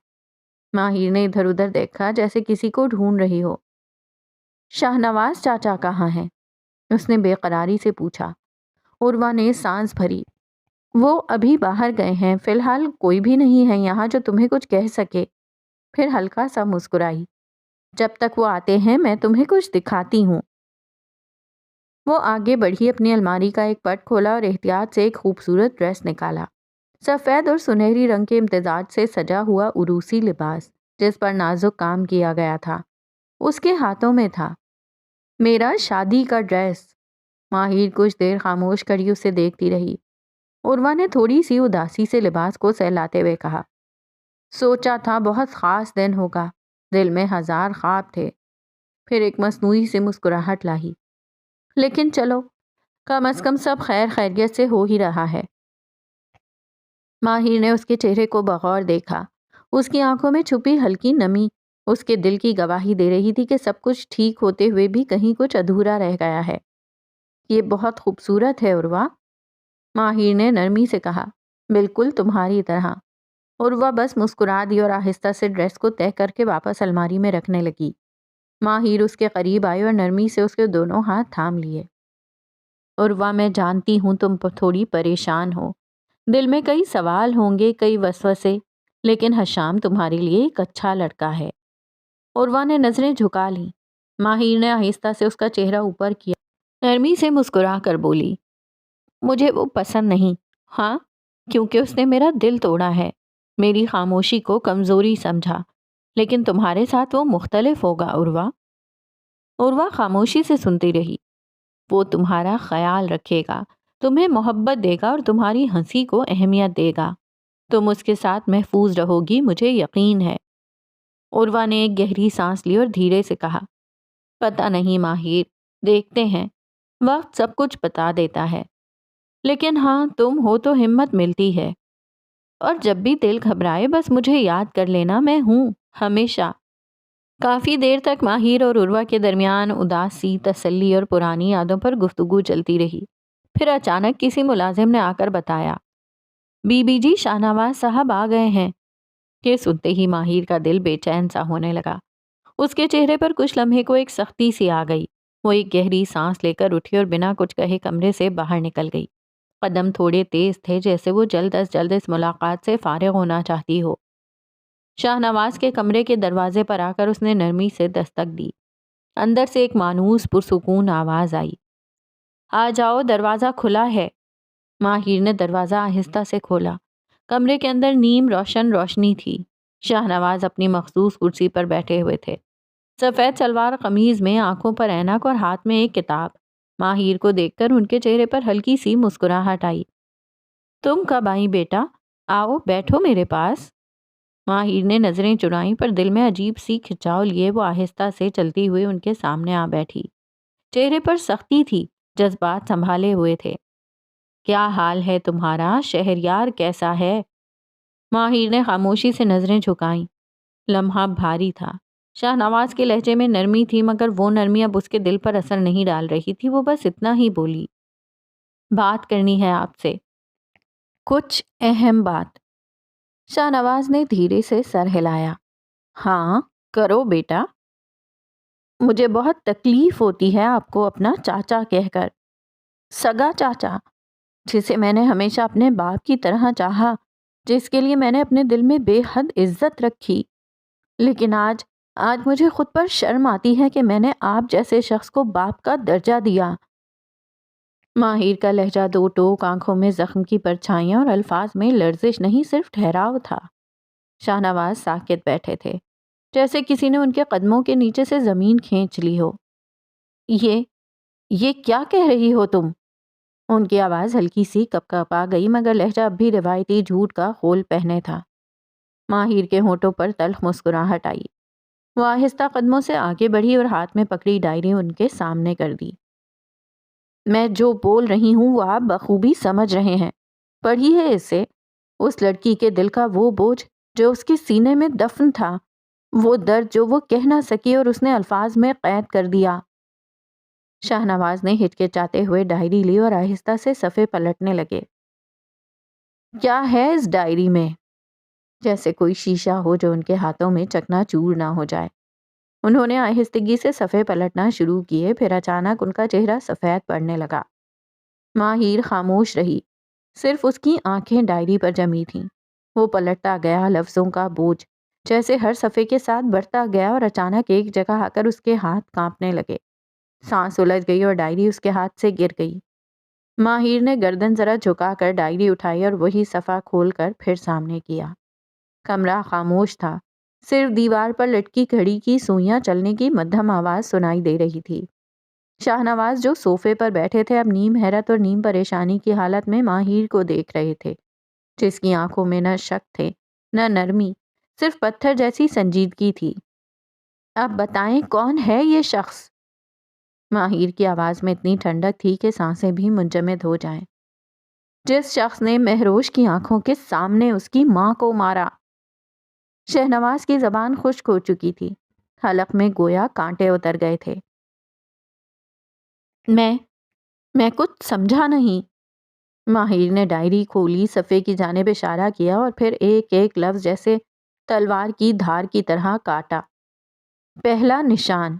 ماہر نے ادھر ادھر دیکھا جیسے کسی کو ڈھونڈ رہی ہو۔ شاہنواز چاچا کہاں ہیں؟ اس نے بے قراری سے پوچھا۔ عروہ نے سانس بھری۔ وہ ابھی باہر گئے ہیں، فی الحال کوئی بھی نہیں ہے یہاں جو تمہیں کچھ کہہ سکے۔ پھر ہلکا سا مسکرائی۔ جب تک وہ آتے ہیں میں تمہیں کچھ دکھاتی ہوں۔ وہ آگے بڑھی، اپنی الماری کا ایک پٹ کھولا اور احتیاط سے ایک خوبصورت ڈریس نکالا۔ سفید اور سنہری رنگ کے امتزاج سے سجا ہوا عروسی لباس جس پر نازک کام کیا گیا تھا، اس کے ہاتھوں میں تھا۔ میرا شادی کا ڈریس۔ ماہر کچھ دیر خاموش کھڑی اسے دیکھتی رہی۔ عروہ نے تھوڑی سی اداسی سے لباس کو سہلاتے ہوئے کہا، سوچا تھا بہت خاص دن ہوگا، دل میں ہزار خواب تھے۔ پھر ایک مصنوعی سے مسکراہٹ لائی۔ لیکن چلو، کم از کم سب خیر خیریت سے ہو ہی رہا ہے۔ ماہر نے اس کے چہرے کو بغور دیکھا۔ اس کی آنکھوں میں چھپی ہلکی نمی اس کے دل کی گواہی دے رہی تھی کہ سب کچھ ٹھیک ہوتے ہوئے بھی کہیں کچھ ادھورا رہ گیا ہے۔ یہ بہت خوبصورت ہے عروہ، ماہر نے نرمی سے کہا، بالکل تمہاری طرح۔ عروہ بس مسکرا دی اور آہستہ سے ڈریس کو طے کر کے واپس الماری میں رکھنے لگی۔ ماہر اس کے قریب آئی اور نرمی سے اس کے دونوں ہاتھ تھام لیے۔ عروہ میں جانتی ہوں تم تھوڑی پریشان ہو، دل میں کئی سوال ہوں گے، کئی وسوسے، لیکن حشام تمہارے لیے ایک اچھا لڑکا ہے۔ عروہ نے نظریں جھکا لیں۔ ماہر نے آہستہ سے اس کا چہرہ اوپر کیا، نرمی سے مسکرا کر بولی، مجھے وہ پسند نہیں۔ ہاں، کیونکہ اس نے میرا دل توڑا ہے، میری خاموشی کو کمزوری سمجھا، لیکن تمہارے ساتھ وہ مختلف ہوگا عروہ۔ عروہ خاموشی سے سنتی رہی۔ وہ تمہارا خیال رکھے گا، تمہیں محبت دے گا اور تمہاری ہنسی کو اہمیت دے گا۔ تم اس کے ساتھ محفوظ رہو گی، مجھے یقین ہے۔ عروہ نے ایک گہری سانس لی اور دھیرے سے کہا، پتہ نہیں ماہر، دیکھتے ہیں، وقت سب کچھ بتا دیتا ہے۔ لیکن ہاں، تم ہو تو ہمت ملتی ہے، اور جب بھی دل گھبرائے بس مجھے یاد کر لینا، میں ہوں ہمیشہ۔ کافی دیر تک ماہر اور عروہ کے درمیان اداسی، تسلی اور پرانی یادوں پر گفتگو چلتی رہی۔ پھر اچانک کسی ملازم نے آ کر بتایا، بی بی جی شاہنواز صاحب آ گئے ہیں۔ یہ سنتے ہی ماہر کا دل بے چین سا ہونے لگا۔ اس کے چہرے پر کچھ لمحے کو ایک سختی سی آ گئی۔ وہ ایک گہری سانس لے کر اٹھی اور بنا کچھ کہے کمرے سے باہر نکل گئی۔ قدم تھوڑے تیز تھے، جیسے وہ جلد از جلد اس ملاقات سے فارغ ہونا چاہتی ہو۔ شاہنواز کے کمرے کے دروازے پر آ کر اس نے نرمی سے دستک دی۔ اندر سے ایک مانوس پرسکون آواز آئی، آ جاؤ، دروازہ کھلا ہے۔ ماہر نے دروازہ آہستہ سے کھولا۔ کمرے کے اندر نیم روشن روشنی تھی۔ شاہنواز اپنی مخصوص کرسی پر بیٹھے ہوئے تھے، سفید شلوار قمیض میں، آنکھوں پر اینک اور ہاتھ میں ایک کتاب۔ ماہر کو دیکھ کر ان کے چہرے پر ہلکی سی مسکراہٹ آئی۔ تم کب آئی بیٹا؟ آؤ بیٹھو میرے پاس۔ ماہر نے نظریں چرائیں، پر دل میں عجیب سی کھچاؤ لیے وہ آہستہ سے چلتی ہوئی ان کے سامنے آ بیٹھی۔ چہرے پر سختی تھی، جذبات سنبھالے ہوئے تھے۔ کیا حال ہے تمہارا؟ شہریار کیسا ہے؟ ماہر نے خاموشی سے نظریں جھکائیں۔ لمحہ بھاری تھا۔ شاہ نواز کے لہجے میں نرمی تھی، مگر وہ نرمی اب اس کے دل پر اثر نہیں ڈال رہی تھی۔ وہ بس اتنا ہی بولی، بات کرنی ہے آپ سے، کچھ اہم بات۔ شاہ نواز نے دھیرے سے سر ہلایا۔ ہاں کرو بیٹا۔ مجھے بہت تکلیف ہوتی ہے آپ کو اپنا چاچا کہہ کر، سگا چاچا جسے میں نے ہمیشہ اپنے باپ کی طرح چاہا، جس کے لیے میں نے اپنے دل میں بے حد عزت رکھی، لیکن آج مجھے خود پر شرم آتی ہے کہ میں نے آپ جیسے شخص کو باپ کا درجہ دیا۔ ماہر کا لہجہ دو ٹوک، آنکھوں میں زخم کی پرچھائیاں اور الفاظ میں لرزش نہیں، صرف ٹھہراؤ تھا۔ شاہ نواز ساکت بیٹھے تھے، جیسے کسی نے ان کے قدموں کے نیچے سے زمین کھینچ لی ہو۔ یہ کیا کہہ رہی ہو تم؟ ان کی آواز ہلکی سی کپکپا گئی، مگر لہجہ اب بھی روایتی جھوٹ کا خول پہنے تھا۔ ماہر کے ہونٹوں پر تلخ مسکراہٹ آئی۔ وہ آہستہ قدموں سے آگے بڑھی اور ہاتھ میں پکڑی ڈائری ان کے سامنے کر دی۔ میں جو بول رہی ہوں وہ آپ بخوبی سمجھ رہے ہیں۔ پڑھی ہے اسے، اس لڑکی کے دل کا وہ بوجھ جو اس کے سینے میں دفن تھا، وہ درد جو وہ کہہ نہ سکی اور اس نے الفاظ میں قید کر دیا۔ شاہ نواز نے ہچکچاتے ہوئے ڈائری لی اور آہستہ سے صفحے پلٹنے لگے۔ کیا ہے اس ڈائری میں؟ جیسے کوئی شیشہ ہو جو ان کے ہاتھوں میں چکنا چور نہ ہو جائے۔ انہوں نے آہستگی سے صفحے پلٹنا شروع کیے، پھر اچانک ان کا چہرہ سفید پڑنے لگا۔ ماہر خاموش رہی، صرف اس کی آنکھیں ڈائری پر جمی تھیں۔ وہ پلٹتا گیا، لفظوں کا بوجھ جیسے ہر صفحے کے ساتھ بڑھتا گیا اور اچانک ایک جگہ آ کر اس کے ہاتھ کانپنے لگے۔ سانس الجھ گئی اور ڈائری اس کے ہاتھ سے گر گئی۔ ماہر نے گردن ذرا جھکا کر ڈائری اٹھائی اور وہی صفحہ کھول کر پھر سامنے کیا۔ کمرہ خاموش تھا، صرف دیوار پر لٹکی گھڑی کی سوئیاں چلنے کی مدھم آواز سنائی دے رہی تھی۔ شاہ نواز جو صوفے پر بیٹھے تھے اب نیم حیرت اور نیم پریشانی کی حالت میں ماہر کو دیکھ رہے تھے، جس کی آنکھوں میں نہ شک تھے نہ نرمی، صرف پتھر جیسی سنجیدگی تھی۔ اب بتائیں کون ہے یہ شخص؟ ماہر کی آواز میں اتنی ٹھنڈک تھی کہ سانسیں بھی منجمد ہو جائیں۔ جس شخص نے مہروش کی آنکھوں کے سامنے اس کی ماں کو مارا۔ شہنواز کی زبان خشک ہو چکی تھی، حلق میں گویا کانٹے اتر گئے تھے۔ میں کچھ سمجھا نہیں۔ ماہر نے ڈائری کھولی، صفحے کی جانب اشارہ کیا اور پھر ایک ایک لفظ جیسے تلوار کی دھار کی طرح کاٹا۔ پہلا نشان،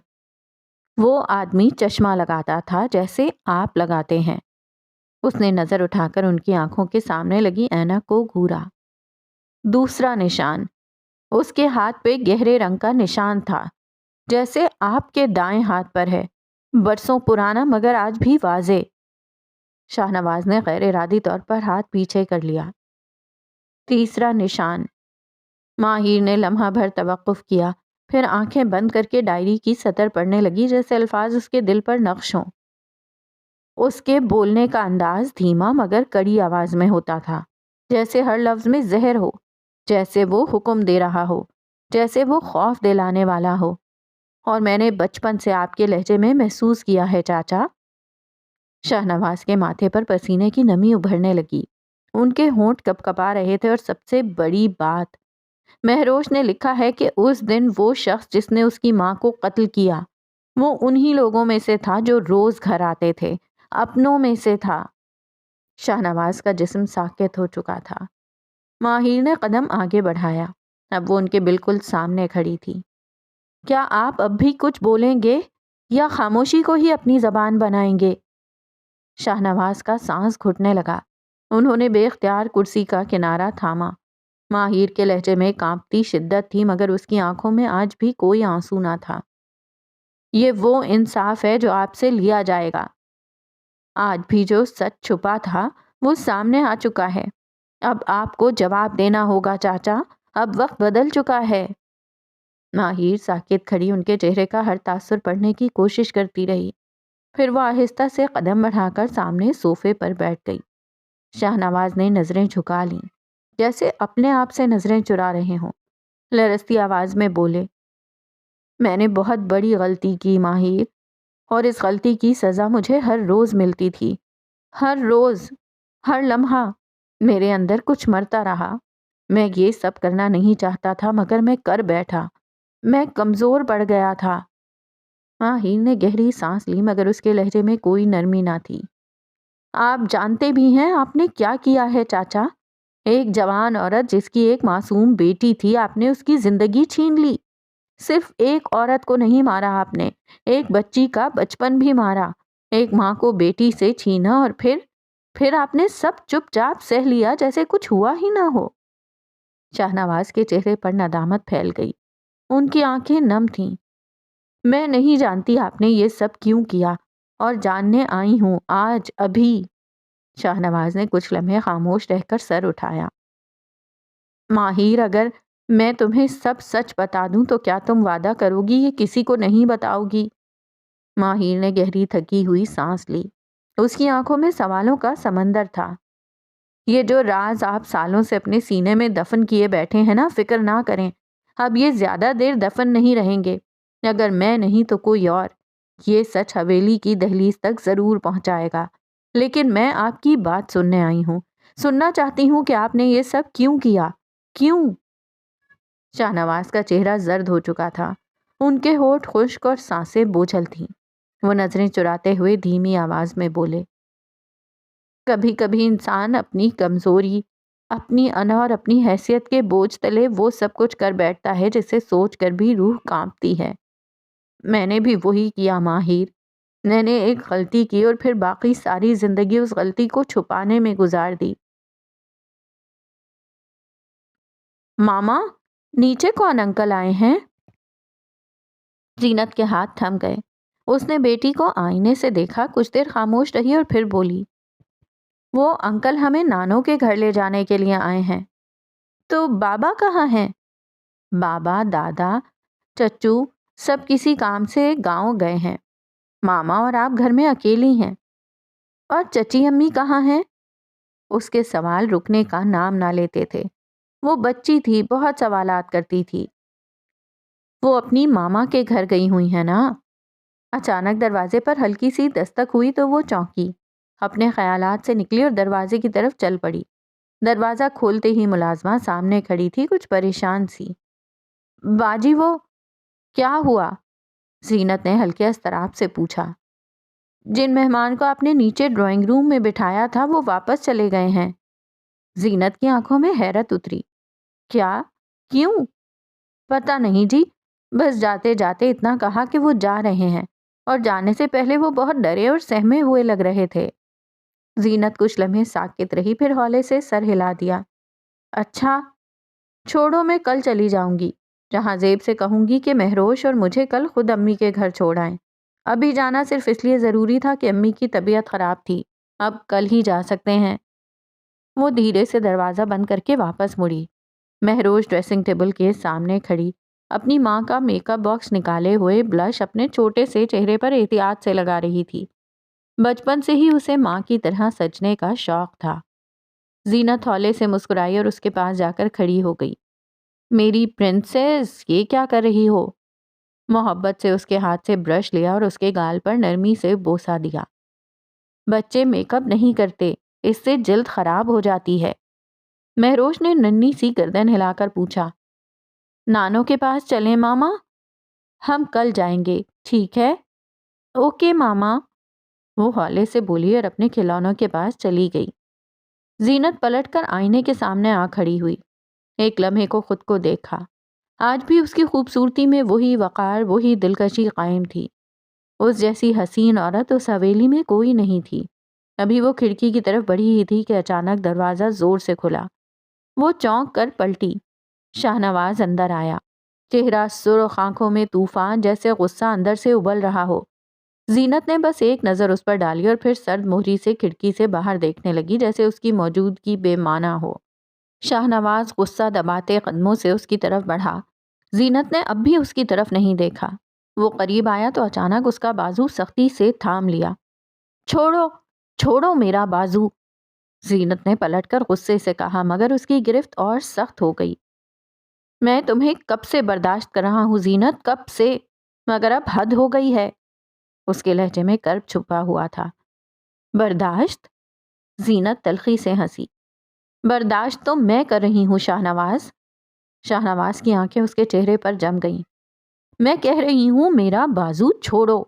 وہ آدمی چشمہ لگاتا تھا جیسے آپ لگاتے ہیں۔ اس نے نظر اٹھا کر ان کی آنکھوں کے سامنے لگی اینک کو گھورا۔ دوسرا نشان، اس کے ہاتھ پہ گہرے رنگ کا نشان تھا، جیسے آپ کے دائیں ہاتھ پر ہے، برسوں پرانا مگر آج بھی واضح۔ شاہ نواز نے غیر ارادی طور پر ہاتھ پیچھے کر لیا۔ تیسرا نشان، ماہر نے لمحہ بھر توقف کیا، پھر آنکھیں بند کر کے ڈائری کی سطر پڑھنے لگی جیسے الفاظ اس کے دل پر نقش ہوں۔ اس کے بولنے کا انداز دھیما مگر کڑی آواز میں ہوتا تھا، جیسے ہر لفظ میں زہر ہو، جیسے وہ حکم دے رہا ہو، جیسے وہ خوف دلانے والا ہو۔ اور میں نے بچپن سے آپ کے لہجے میں محسوس کیا ہے چاچا۔ شاہ نواز کے ماتھے پر پسینے کی نمی ابھرنے لگی، ان کے ہونٹ کپکپا رہے تھے، اور سب سے بڑی بات، مہروش نے لکھا ہے کہ اس دن وہ شخص جس نے اس کی ماں کو قتل کیا، وہ انہی لوگوں میں سے تھا جو روز گھر آتے تھے، اپنوں میں سے تھا۔ شاہ نواز کا جسم ساکت ہو چکا تھا۔ ماہر نے قدم آگے بڑھایا، اب وہ ان کے بالکل سامنے کھڑی تھی۔ کیا آپ اب بھی کچھ بولیں گے یا خاموشی کو ہی اپنی زبان بنائیں گے؟ شاہ نواز کا سانس گھٹنے لگا۔ انہوں نے بے اختیار کرسی کا کنارہ تھاما۔ ماہر کے لہجے میں کانپتی شدت تھی مگر اس کی آنکھوں میں آج بھی کوئی آنسو نہ تھا۔ یہ وہ انصاف ہے جو آپ سے لیا جائے گا۔ آج بھی جو سچ چھپا تھا وہ سامنے آ چکا ہے۔ اب آپ کو جواب دینا ہوگا چاچا، اب وقت بدل چکا ہے۔ ماہر ساکت کھڑی ان کے چہرے کا ہر تاثر پڑھنے کی کوشش کرتی رہی، پھر وہ آہستہ سے قدم بڑھا کر سامنے صوفے پر بیٹھ گئی۔ شاہ نواز نے نظریں جھکا لیں، جیسے اپنے آپ سے نظریں چرا رہے ہوں۔ لرزتی آواز میں بولے، میں نے بہت بڑی غلطی کی ماہر، اور اس غلطی کی سزا مجھے ہر روز ملتی تھی، ہر روز، ہر لمحہ میرے اندر کچھ مرتا رہا۔ میں یہ سب کرنا نہیں چاہتا تھا مگر میں کر بیٹھا، میں کمزور پڑ گیا تھا۔ ماہر نے گہری سانس لی مگر اس کے لہجے میں کوئی نرمی نہ تھی۔ آپ جانتے بھی ہیں آپ نے کیا کیا ہے چاچا؟ ایک جوان عورت جس کی ایک معصوم بیٹی تھی، آپ نے اس کی زندگی چھین لی۔ صرف ایک عورت کو نہیں مارا آپ نے، ایک بچی کا بچپن بھی مارا، ایک ماں کو بیٹی سے چھینا، اور پھر آپ نے سب چپ چاپ سہ لیا جیسے کچھ ہوا ہی نہ ہو۔ شاہنواز کے چہرے پر ندامت پھیل گئی، ان کی آنکھیں نم تھیں۔ میں نہیں جانتی آپ نے یہ سب کیوں کیا، اور جاننے آئی ہوں آج ابھی۔ شاہنواز نے کچھ لمحے خاموش رہ کر سر اٹھایا۔ ماہر، اگر میں تمہیں سب سچ بتا دوں تو کیا تم وعدہ کرو گی یہ کسی کو نہیں بتاؤ گی؟ ماہر نے گہری تھکی ہوئی سانس لی۔ اس کی آنکھوں میں سوالوں کا سمندر تھا۔ یہ جو راز آپ سالوں سے اپنے سینے میں دفن کیے بیٹھے ہیں نا، فکر نہ کریں، اب یہ زیادہ دیر دفن نہیں رہیں گے۔ اگر میں نہیں تو کوئی اور یہ سچ حویلی کی دہلیز تک ضرور پہنچائے گا۔ لیکن میں آپ کی بات سننے آئی ہوں، سننا چاہتی ہوں کہ آپ نے یہ سب کیوں کیا، کیوں؟ شاہنواز کا چہرہ زرد ہو چکا تھا، ان کے ہونٹ خشک اور سانسیں بوجھل تھیں۔ وہ نظریں چراتے ہوئے دھیمی آواز میں بولے، کبھی کبھی انسان اپنی کمزوری، اپنی انا اور اپنی حیثیت کے بوجھ تلے وہ سب کچھ کر بیٹھتا ہے جسے سوچ کر بھی روح کانپتی ہے۔ میں نے بھی وہی کیا ماہر۔ میں نے ایک غلطی کی اور پھر باقی ساری زندگی اس غلطی کو چھپانے میں گزار دی۔ ماما، نیچے کون انکل آئے ہیں؟ زینت کے ہاتھ تھم گئے۔ اس نے بیٹی کو آئینے سے دیکھا، کچھ دیر خاموش رہی اور پھر بولی، وہ انکل ہمیں نانوں کے گھر لے جانے کے لیے آئے ہیں۔ تو بابا کہاں ہیں؟ بابا، دادا، چچو سب کسی کام سے گاؤں گئے ہیں۔ ماما اور آپ گھر میں اکیلی ہیں۔ اور چچی امی کہاں ہیں؟ اس کے سوال رکنے کا نام نہ لیتے تھے۔ وہ بچی تھی، بہت سوالات کرتی تھی۔ وہ اپنی ماما کے گھر گئی ہوئی ہیں نا؟ اچانک دروازے پر ہلکی سی دستک ہوئی تو وہ چونکی، اپنے خیالات سے نکلی اور دروازے کی طرف چل پڑی۔ دروازہ کھولتے ہی ملازمہ سامنے کھڑی تھی، کچھ پریشان سی۔ باجی، وہ کیا ہوا؟ زینت نے ہلکے اضطراب سے پوچھا۔ جن مہمان کو آپ نے نیچے ڈرائنگ روم میں بٹھایا تھا وہ واپس چلے گئے ہیں۔ زینت کی آنکھوں میں حیرت اتری۔ کیا؟ کیوں؟ پتہ نہیں جی، بس جاتے جاتے اتنا کہا کہ وہ جا رہے ہیں، اور جانے سے پہلے وہ بہت ڈرے اور سہمے ہوئے لگ رہے تھے۔ زینت کچھ لمحے ساکت رہی، پھر ہولے سے سر ہلا دیا۔ اچھا، چھوڑو، میں کل چلی جاؤں گی۔ جہاں زیب سے کہوں گی کہ مہروش اور مجھے کل خود امی کے گھر چھوڑ آئیں۔ ابھی جانا صرف اس لیے ضروری تھا کہ امی کی طبیعت خراب تھی، اب کل ہی جا سکتے ہیں۔ وہ دھیرے سے دروازہ بند کر کے واپس مڑی۔ مہروش ڈریسنگ ٹیبل کے سامنے کھڑی، اپنی ماں کا میک اپ باکس نکالے ہوئے بلش اپنے چھوٹے سے چہرے پر احتیاط سے لگا رہی تھی۔ بچپن سے ہی اسے ماں کی طرح سجنے کا شوق تھا۔ زینت ہولے سے مسکرائی اور اس کے پاس جا کر کھڑی ہو گئی۔ میری پرنسس، یہ کیا کر رہی ہو؟ محبت سے اس کے ہاتھ سے برش لیا اور اس کے گال پر نرمی سے بوسہ دیا۔ بچے میک اپ نہیں کرتے، اس سے جلد خراب ہو جاتی ہے۔ مہروش نے ننھی سی گردن ہلا کر پوچھا، نانوں کے پاس چلیں ماما؟ ہم کل جائیں گے، ٹھیک ہے؟ اوکے ماما، وہ ہولے سے بولی اور اپنے کھلونوں کے پاس چلی گئی۔ زینت پلٹ کر آئینے کے سامنے آ کھڑی ہوئی۔ ایک لمحے کو خود کو دیکھا۔ آج بھی اس کی خوبصورتی میں وہی وقار، وہی دلکشی قائم تھی۔ اس جیسی حسین عورت اس حویلی میں کوئی نہیں تھی۔ ابھی وہ کھڑکی کی طرف بڑھی ہی تھی کہ اچانک دروازہ زور سے کھلا۔ وہ چونک کر پلٹی۔ شاہنواز اندر آیا، چہرہ سرخ، آنکھوں میں طوفان، جیسے غصہ اندر سے ابل رہا ہو۔ زینت نے بس ایک نظر اس پر ڈالی اور پھر سرد مہری سے کھڑکی سے باہر دیکھنے لگی، جیسے اس کی موجودگی بے معنی ہو۔ شاہنواز غصہ دباتے قدموں سے اس کی طرف بڑھا۔ زینت نے اب بھی اس کی طرف نہیں دیکھا۔ وہ قریب آیا تو اچانک اس کا بازو سختی سے تھام لیا۔ چھوڑو، چھوڑو میرا بازو، زینت نے پلٹ کر غصے سے کہا، مگر اس کی گرفت اور سخت ہو گئی۔ میں تمہیں کب سے برداشت کر رہا ہوں زینت، کب سے، مگر اب حد ہو گئی ہے۔ اس کے لہجے میں کرب چھپا ہوا تھا۔ برداشت؟ زینت تلخی سے ہنسی۔ برداشت تو میں کر رہی ہوں شاہنواز۔ شاہنواز کی آنکھیں اس کے چہرے پر جم گئیں۔ میں کہہ رہی ہوں میرا بازو چھوڑو۔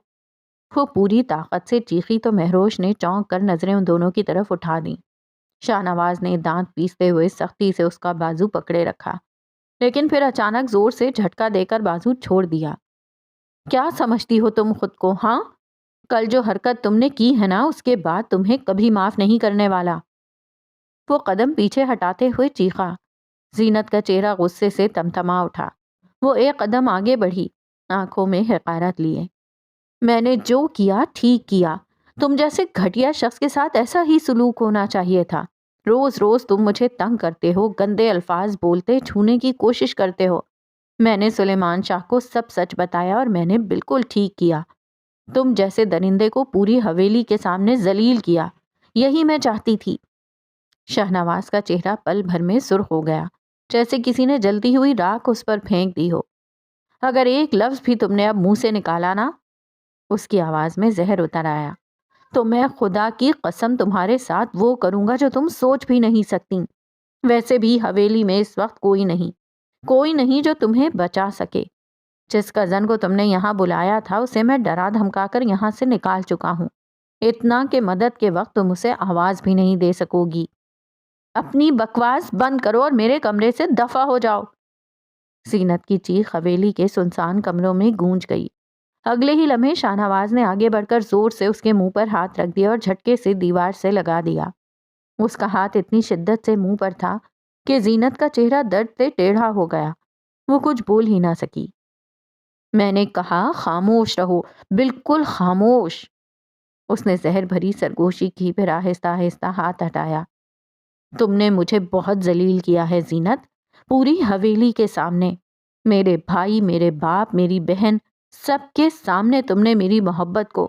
وہ پوری طاقت سے چیخی تو مہروش نے چونک کر نظریں ان دونوں کی طرف اٹھا دیں۔ شاہنواز نے دانت پیستے ہوئے سختی سے اس کا بازو پکڑے رکھا، لیکن پھر اچانک زور سے جھٹکا دے کر بازو چھوڑ دیا۔ کیا سمجھتی ہو تم خود کو؟ ہاں، کل جو حرکت تم نے کی ہے نا، اس کے بعد تمہیں کبھی معاف نہیں کرنے والا۔ وہ قدم پیچھے ہٹاتے ہوئے چیخا۔ زینت کا چہرہ غصے سے تمتما اٹھا۔ وہ ایک قدم آگے بڑھی، آنکھوں میں حقارت لیے۔ میں نے جو کیا ٹھیک کیا۔ تم جیسے گھٹیا شخص کے ساتھ ایسا ہی سلوک ہونا چاہیے تھا۔ روز روز تم مجھے تنگ کرتے ہو، گندے الفاظ بولتے، چھونے کی کوشش کرتے ہو۔ میں نے سلیمان شاہ کو سب سچ بتایا اور میں نے بالکل ٹھیک کیا۔ تم جیسے درندے کو پوری حویلی کے سامنے ذلیل کیا، یہی میں چاہتی تھی۔ شاہنواز کا چہرہ پل بھر میں سرخ ہو گیا، جیسے کسی نے جلتی ہوئی راکھ اس پر پھینک دی ہو۔ اگر ایک لفظ بھی تم نے اب منہ سے نکالا نا، اس کی آواز میں زہر اتر آیا، تو میں خدا کی قسم تمہارے ساتھ وہ کروں گا جو تم سوچ بھی نہیں سکتی۔ ویسے بھی حویلی میں اس وقت کوئی نہیں جو تمہیں بچا سکے۔ جس کزن کو تم نے یہاں بلایا تھا اسے میں ڈرا دھمکا کر یہاں سے نکال چکا ہوں، اتنا کہ مدد کے وقت تم اسے آواز بھی نہیں دے سکو گی۔ اپنی بکواس بند کرو اور میرے کمرے سے دفع ہو جاؤ۔ زینت کی چیخ حویلی کے سنسان کمروں میں گونج گئی۔ اگلے ہی لمحے شاہنواز نے آگے بڑھ کر زور سے اس کے منہ پر ہاتھ رکھ دیا اور جھٹکے سے دیوار سے لگا دیا۔ اس کا ہاتھ اتنی شدت سے منہ پر تھا کہ زینت کا چہرہ درد سے ٹیڑھا ہو گیا۔ وہ کچھ بول ہی نہ سکی۔ میں نے کہا خاموش رہو، بالکل خاموش۔ اس نے زہر بھری سرگوشی کی، پھر آہستہ آہستہ ہاتھ ہٹایا۔ تم نے مجھے بہت ذلیل کیا ہے زینت، پوری حویلی کے سامنے، میرے بھائی، میرے باپ، میری بہن، سب کے سامنے تم نے میری محبت کو،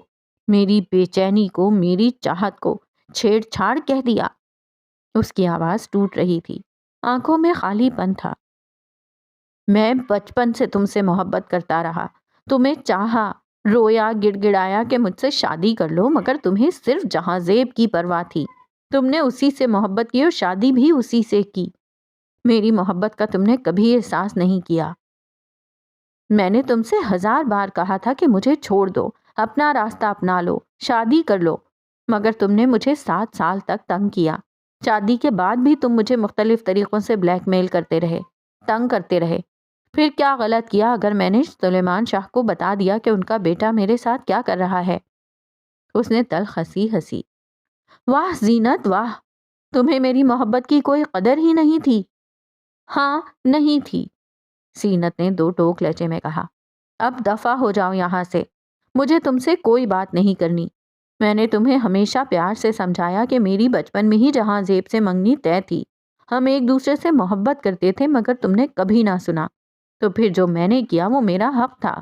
میری بے چینی کو، میری چاہت کو چھیڑ چھاڑ کہہ دیا۔ اس کی آواز ٹوٹ رہی تھی، آنکھوں میں خالی پن تھا۔ میں بچپن سے تم سے محبت کرتا رہا، تمہیں چاہا، رویا، گڑ گڑایا کہ مجھ سے شادی کر لو، مگر تمہیں صرف جہاں زیب کی پرواہ تھی۔ تم نے اسی سے محبت کی اور شادی بھی اسی سے کی۔ میری محبت کا تم نے کبھی احساس نہیں کیا۔ میں نے تم سے 1000 بار کہا تھا کہ مجھے چھوڑ دو، اپنا راستہ اپنا لو، شادی کر لو، مگر تم نے مجھے 7 سال تک تنگ کیا۔ شادی کے بعد بھی تم مجھے مختلف طریقوں سے بلیک میل کرتے رہے، تنگ کرتے رہے۔ پھر کیا غلط کیا اگر میں نے سلیمان شاہ کو بتا دیا کہ ان کا بیٹا میرے ساتھ کیا کر رہا ہے؟ اس نے تلخ ہنسی۔ واہ زینت واہ، تمہیں میری محبت کی کوئی قدر ہی نہیں تھی۔ ہاں نہیں تھی، زینت نے 2 ٹوک لہجے میں کہا۔ اب دفع ہو جاؤ یہاں سے، مجھے تم سے کوئی بات نہیں کرنی۔ میں نے تمہیں ہمیشہ پیار سے سمجھایا کہ میری بچپن میں ہی جہاں زیب سے منگنی طے تھی، ہم ایک دوسرے سے محبت کرتے تھے، مگر تم نے کبھی نہ سنا، تو پھر جو میں نے کیا وہ میرا حق تھا۔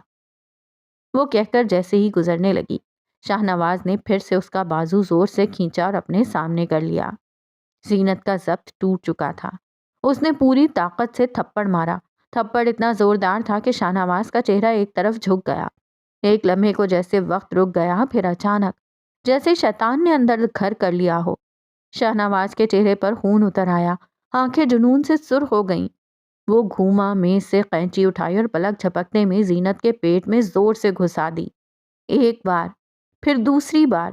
وہ کہہ کر جیسے ہی گزرنے لگی، شاہنواز نے پھر سے اس کا بازو زور سے کھینچا اور اپنے سامنے کر لیا۔ زینت کا ضبط ٹوٹ چکا تھا، اس نے پوری طاقت سے تھپڑ مارا۔ تھپڑ اتنا زوردار تھا کہ شاہنواز کا چہرہ ایک طرف جھک گیا۔ ایک لمحے کو جیسے وقت رک گیا، پھر اچانک جیسے شیطان نے اندر گھر کر لیا ہو، شاہنواز کے چہرے پر خون اتر آیا، آنکھیں جنون سے سرخ ہو گئیں۔ وہ گھوما، میز سے قینچی اٹھائی اور پلک جھپکنے میں زینت کے پیٹ میں زور سے گھسا دی۔ ایک بار، پھر دوسری بار،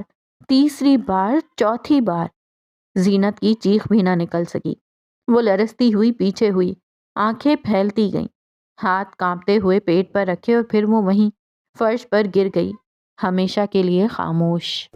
تیسری بار، چوتھی بار۔ زینت کی چیخ بھی نہ نکل سکی۔ وہ لرزتی ہوئی پیچھے ہوئی، آنکھیں پھیلتی گئیں، ہاتھ کانپتے ہوئے پیٹ پر رکھے اور پھر وہ وہیں فرش پر گر گئی، ہمیشہ کے لیے خاموش۔